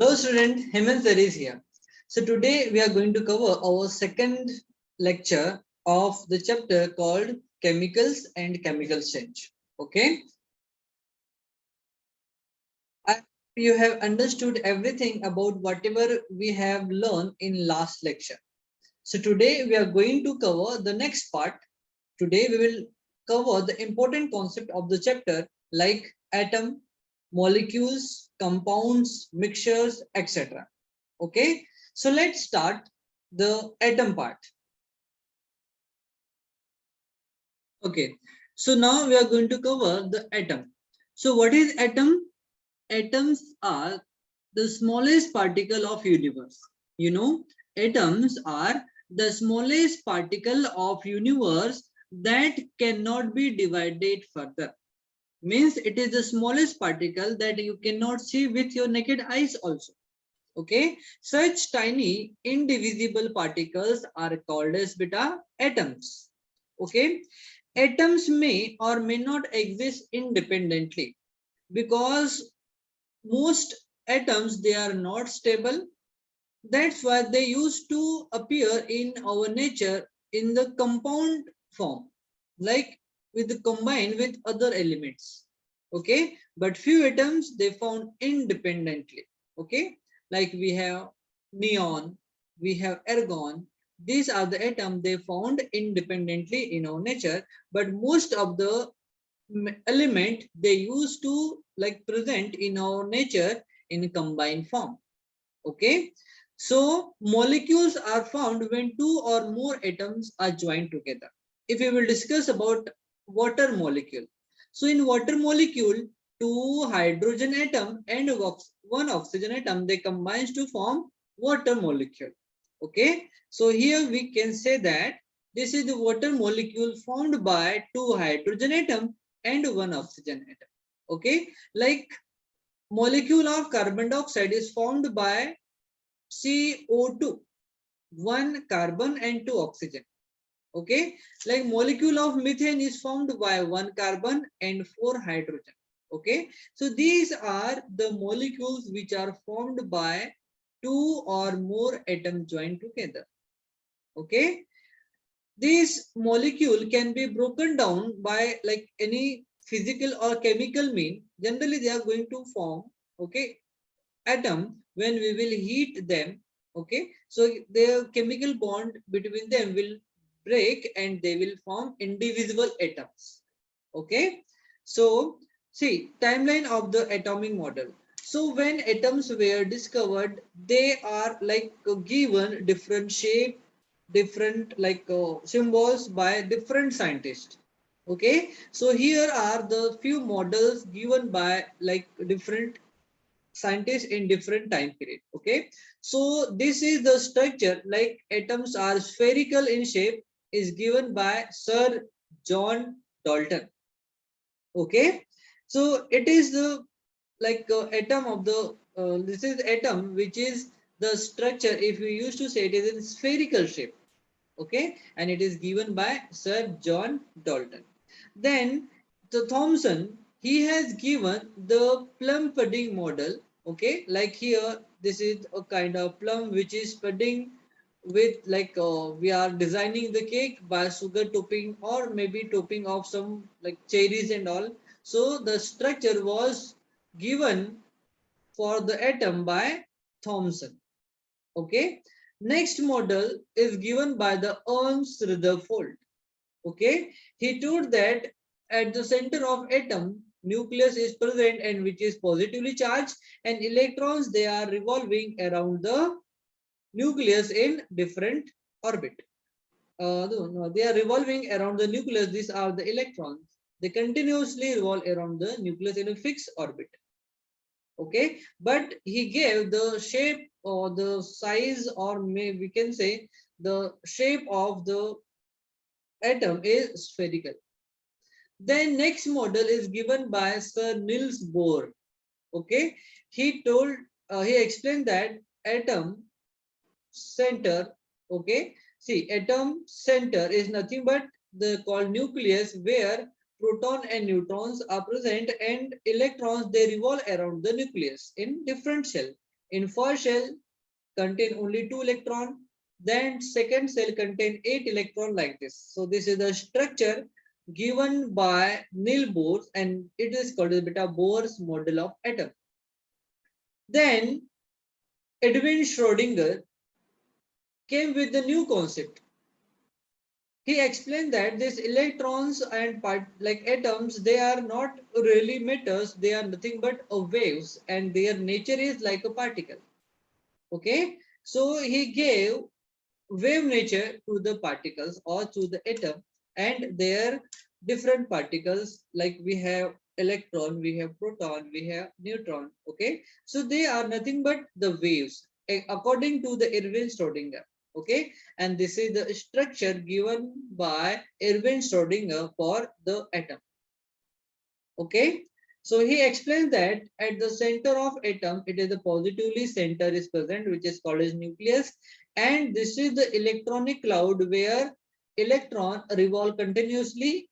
Hello student, Hemant Sir is here. So today we are going to cover our second lecture of the chapter called Chemicals and Chemical Change. Okay, I, you have understood everything about whatever we have learned in last lecture. So today we are going to cover the next part. Today we will cover the important concept of the chapter like atom, molecules, compounds, mixtures, etc. Okay, so let's start the atom part. Okay, so now we are going to cover the atom. So what is atom? Atoms are the smallest particle of universe. You know, atoms are the smallest particle of universe that cannot be divided further. Means it is the smallest particle that you cannot see with your naked eyes also. Okay, such tiny indivisible particles are called as beta atoms. Okay, atoms may or may not exist independently because most atoms they are not stable. That's why they used to appear in our nature in the compound form, like with combined with other elements. Okay, but few atoms they found independently. Okay, like we have neon, we have argon. These are the atoms they found independently in our nature, but most of the element they used to like present in our nature in combined form. Okay, so molecules are found when two or more atoms are joined together. If we will discuss about water molecule, so in water molecule, two hydrogen atom and one oxygen atom they combine to form water molecule. Okay, so here we can say that this is the water molecule formed by two hydrogen atom and one oxygen atom. Okay, like molecule of carbon dioxide is formed by CO2, one carbon and two oxygen. Okay, like molecule of methane is formed by one carbon and four hydrogen. Okay, so these are the molecules which are formed by two or more atoms joined together. Okay, this molecule can be broken down by like any physical or chemical mean. Generally, they are going to form, okay, atom when we will heat them. Okay, so the chemical bond between them will break and they will form indivisible atoms. Okay, so see timeline of the atomic model. So when atoms were discovered, they are like given different shape, different like symbols by different scientists. Okay, so here are the few models given by like different scientists in different time period. Okay, so this is the structure like atoms are spherical in shape is given by Sir John Dalton. Okay, so it is the like atom of the this is atom which is the structure, if we used to say it is in spherical shape. Okay, and it is given by Sir John Dalton. Then the Thomson, he has given the plum pudding model. Okay, like here this is a kind of plum which is pudding with like we are designing the cake by sugar topping or maybe topping of some like cherries and all. So the structure was given for the atom by Thomson. Okay, next model is given by the Ernst Rutherford. Okay, he told that at the center of atom nucleus is present and which is positively charged, and electrons they are revolving around the nucleus in different orbit. No, they are revolving around the nucleus. These are the electrons. They continuously revolve around the nucleus in a fixed orbit. Okay, but he gave the shape or the size, or may we can say the shape of the atom is spherical. Then next model is given by Sir Niels Bohr. Okay, he told he explained that atom center. Okay, see atom center is nothing but the called nucleus where proton and neutrons are present and electrons they revolve around the nucleus in different shell In first shell contain only 2 electron, then second cell contain 8 electron like this. So this is the structure given by Niels Bohr, and it is called as beta Bohr's model of atom. Then Edwin Schrödinger came with the new concept. He explained that these electrons and like atoms, they are not really matters, they are nothing but waves, and their nature is like a particle. Okay, so he gave wave nature to the particles or to the atom, and their different particles, like we have electron, we have proton, we have neutron. Okay, so they are nothing but the waves according to the Erwin Schrödinger. Okay, and this is the structure given by Erwin Schrödinger for the atom. Okay, so he explains that at the center of atom, it is the positively center is present, which is called as nucleus, and this is the electronic cloud where electron revolve continuously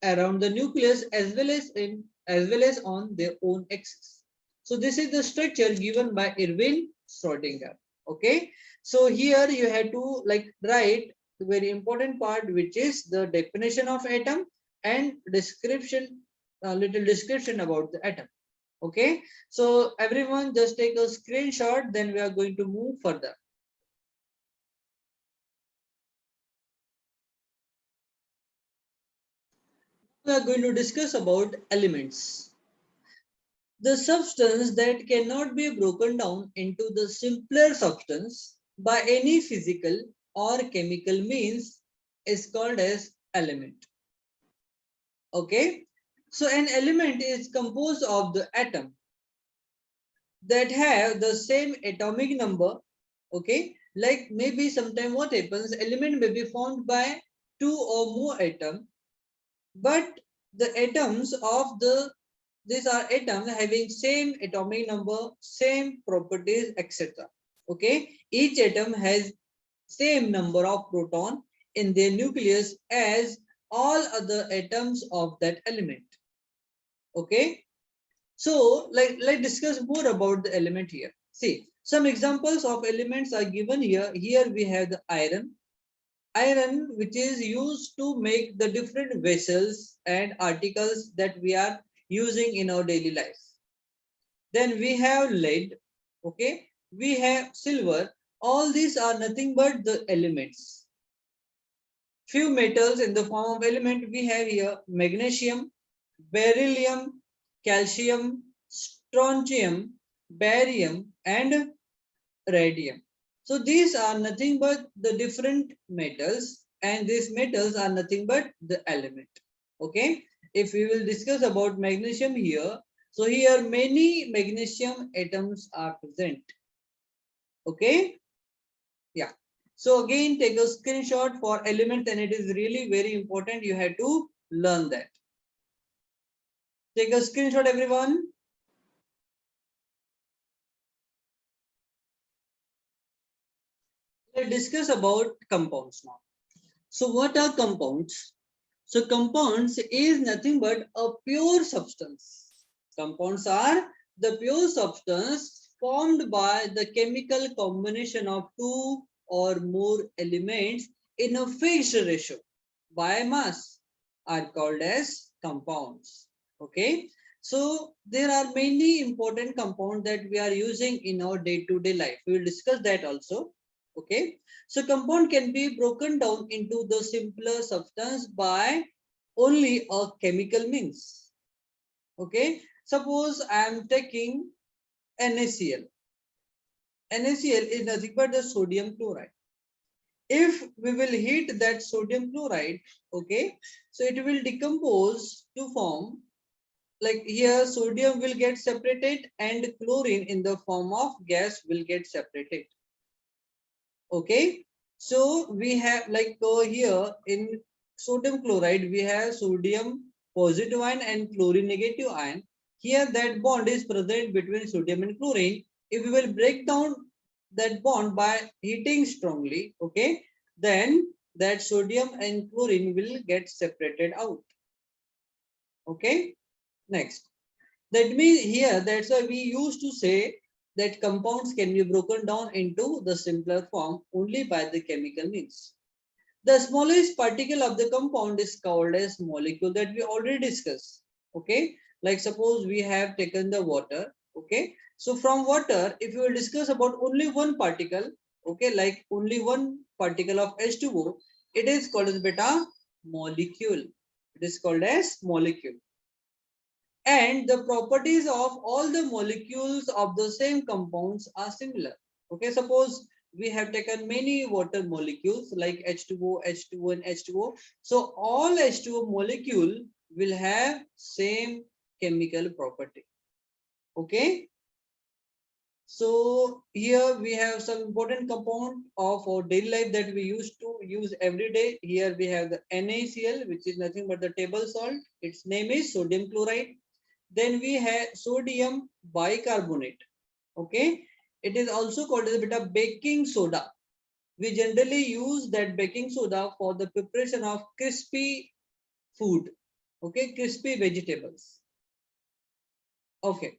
around the nucleus as well as on their own axis. So this is the structure given by Erwin Schrödinger. Okay, so here you have to like write the very important part, which is the definition of atom and description, a little description about the atom. Okay, so everyone just take a screenshot, then we are going to move further. We are going to discuss about elements. The substance that cannot be broken down into the simpler substance by any physical or chemical means is called as element. Okay, so an element is composed of the atom that have the same atomic number. Okay, like maybe sometime what happens, element may be formed by 2 or more atoms, but the atoms of the these are atoms having same atomic number, same properties, etc. Okay, each atom has same number of proton in their nucleus as all other atoms of that element. Okay, so let's discuss more about the element here. See, some examples of elements are given here. Here we have the iron, which is used to make the different vessels and articles that we are using in our daily life. Then we have lead. Okay, we have silver. All these are nothing but the elements. Few metals in the form of element we have here: magnesium, beryllium, calcium, strontium, barium, and radium. So these are nothing but the different metals, and these metals are nothing but the element. Okay, if we will discuss about magnesium here, so here many magnesium atoms are present. Okay, yeah. So again, take a screenshot for elements, and it is really very important. You have to learn that. Take a screenshot, everyone. Let's discuss about compounds now. So what are compounds? So compounds is nothing but a pure substance. Compounds are the pure substance formed by the chemical combination of 2 or more elements in a fixed ratio by mass are called as compounds. Okay. So there are many important compounds that we are using in our day-to-day life. We will discuss that also. Okay, so compound can be broken down into the simpler substance by only a chemical means. Okay, suppose I am taking NaCl. NaCl is nothing but the sodium chloride. If we will heat that sodium chloride, okay, so it will decompose to form, like here sodium will get separated and chlorine in the form of gas will get separated. Okay, so we have like here in sodium chloride we have sodium positive ion and chlorine negative ion. Here that bond is present between sodium and chlorine. If we will break down that bond by heating strongly, okay, then that sodium and chlorine will get separated out. Okay, next, that means here that's why we used to say that compounds can be broken down into the simpler form only by the chemical means. The smallest particle of the compound is called as molecule, that we already discussed. Okay, like suppose we have taken the water. Okay, so from water, if you will discuss about only one particle, okay, like only one particle of H2O, it is called as beta molecule. It is called as molecule. And the properties of all the molecules of the same compounds are similar. Okay, suppose we have taken many water molecules like H2O, H2O, and H2O. So all H2O molecule will have same chemical property. Okay. So here we have some important compound of our daily life that we used to use every day. Here we have the NaCl, which is nothing but the table salt. Its name is sodium chloride. Then we have sodium bicarbonate. Okay, it is also called as a bit of baking soda. We generally use that baking soda for the preparation of crispy food. Okay, crispy vegetables. Okay,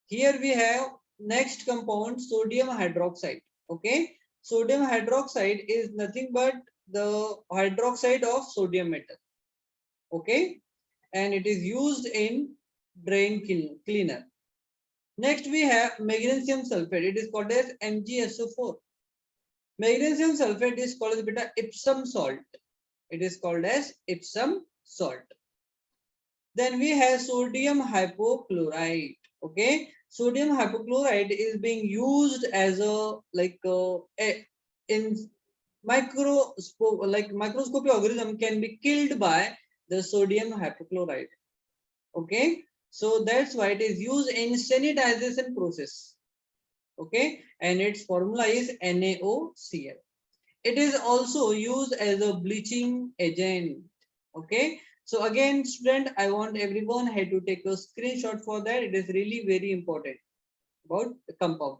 here we have next compound, sodium hydroxide. Okay, sodium hydroxide is nothing but the hydroxide of sodium metal. Okay, and it is used in drain cleaner. Next we have magnesium sulfate. It is called as MgSO4. Magnesium sulfate is called as beta Epsom salt. It is called as Epsom salt. Then we have sodium hypochlorite. Okay, sodium hypochlorite is being used as a in microscopic organism can be killed by the sodium hypochlorite. Okay, so that's why it is used in sanitization process. Okay, and its formula is NaOCl. It is also used as a bleaching agent. Okay, so again student, I want everyone had to take a screenshot for that. It is really very important about the compound.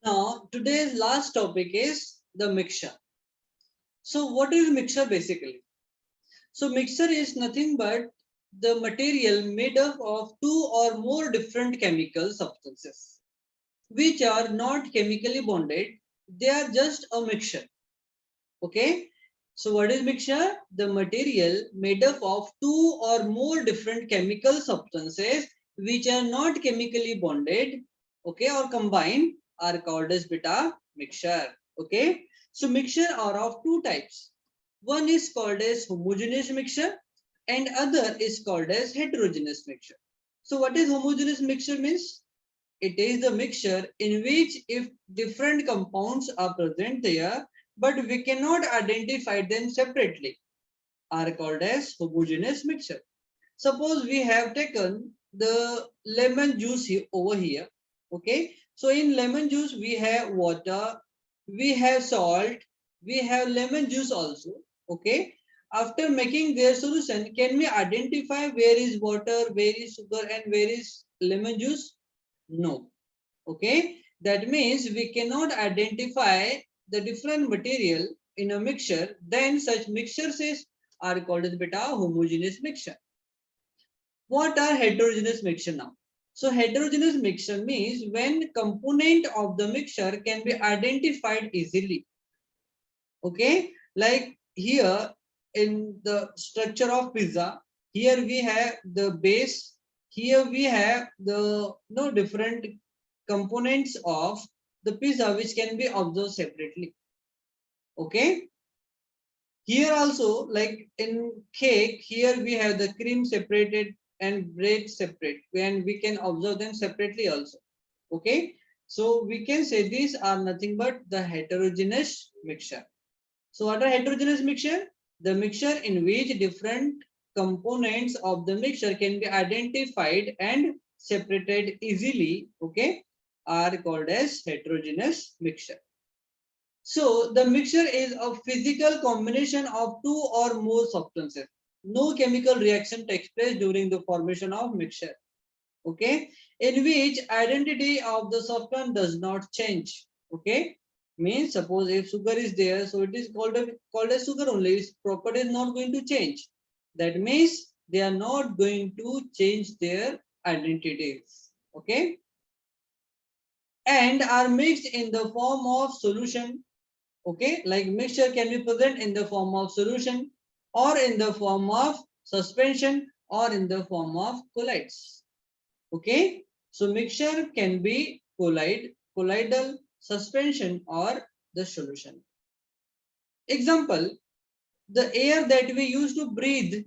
Now today's last topic is the mixture. So what is mixture basically? So mixture is nothing but the material made up of two or more different chemical substances which are not chemically bonded. They are just a mixture. Okay, so what is mixture? The material made up of two or more different chemical substances which are not chemically bonded, okay, or combined, are called as beta mixture. Okay, so mixture are of two types. One is called as homogeneous mixture and other is called as heterogeneous mixture. So what is homogeneous mixture means? It is the mixture in which if different compounds are present there, but we cannot identify them separately, are called as homogeneous mixture. Suppose we have taken the lemon juice over here. Okay, so in lemon juice we have water, we have salt, we have lemon juice also. Okay, after making their solution, can we identify where is water, where is sugar, and where is lemon juice? No. Okay, that means we cannot identify the different material in a mixture. Then such mixtures are called as beta homogeneous mixture. What are heterogeneous mixture now? So heterogeneous mixture means when component of the mixture can be identified easily. Okay, like here in the structure of pizza, here we have the base, here we have the different components of the pizza which can be observed separately. Okay, here also like in cake, here we have the cream separated and bread separate, and we can observe them separately also. Okay, so we can say these are nothing but the heterogeneous mixture. So what are heterogeneous mixture? The mixture in which different components of the mixture can be identified and separated easily, okay, are called as heterogeneous mixture. So the mixture is a physical combination of two or more substances. No chemical reaction takes place during the formation of mixture, okay, in which identity of the substance does not change. Okay, means suppose if sugar is there, so it is called as sugar only. Its property is not going to change. That means they are not going to change their identities. Okay. And are mixed in the form of solution. Okay, like mixture can be present in the form of solution or in the form of suspension or in the form of colloids. Okay, so mixture can be colloidal, suspension, or the solution. Example, the air that we use to breathe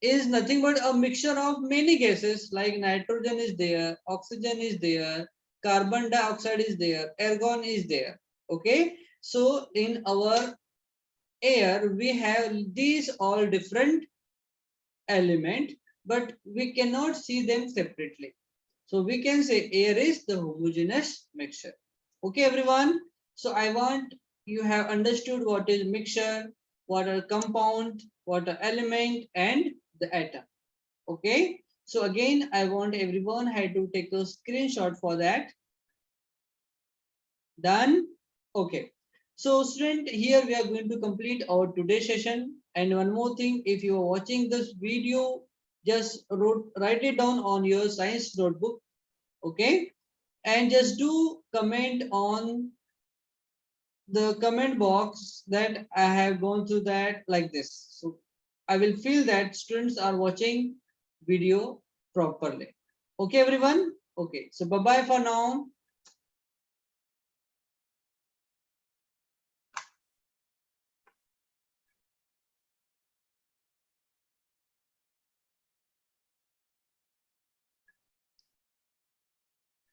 is nothing but a mixture of many gases, like nitrogen is there, oxygen is there, carbon dioxide is there, argon is there. Okay, so in our air we have these all different element, but we cannot see them separately. So we can say air is the homogeneous mixture. Okay, everyone. So I want you have understood what is mixture, what are compound, what are element, and the atom. Okay. So again, I want everyone had to take a screenshot for that. Done. Okay. So student, here we are going to complete our today's session. And one more thing, if you are watching this video, just write it down on your science notebook. Okay. And just do comment on the comment box that I have gone through that like this. So I will feel that students are watching video properly. Okay, everyone. Okay. So bye bye for now.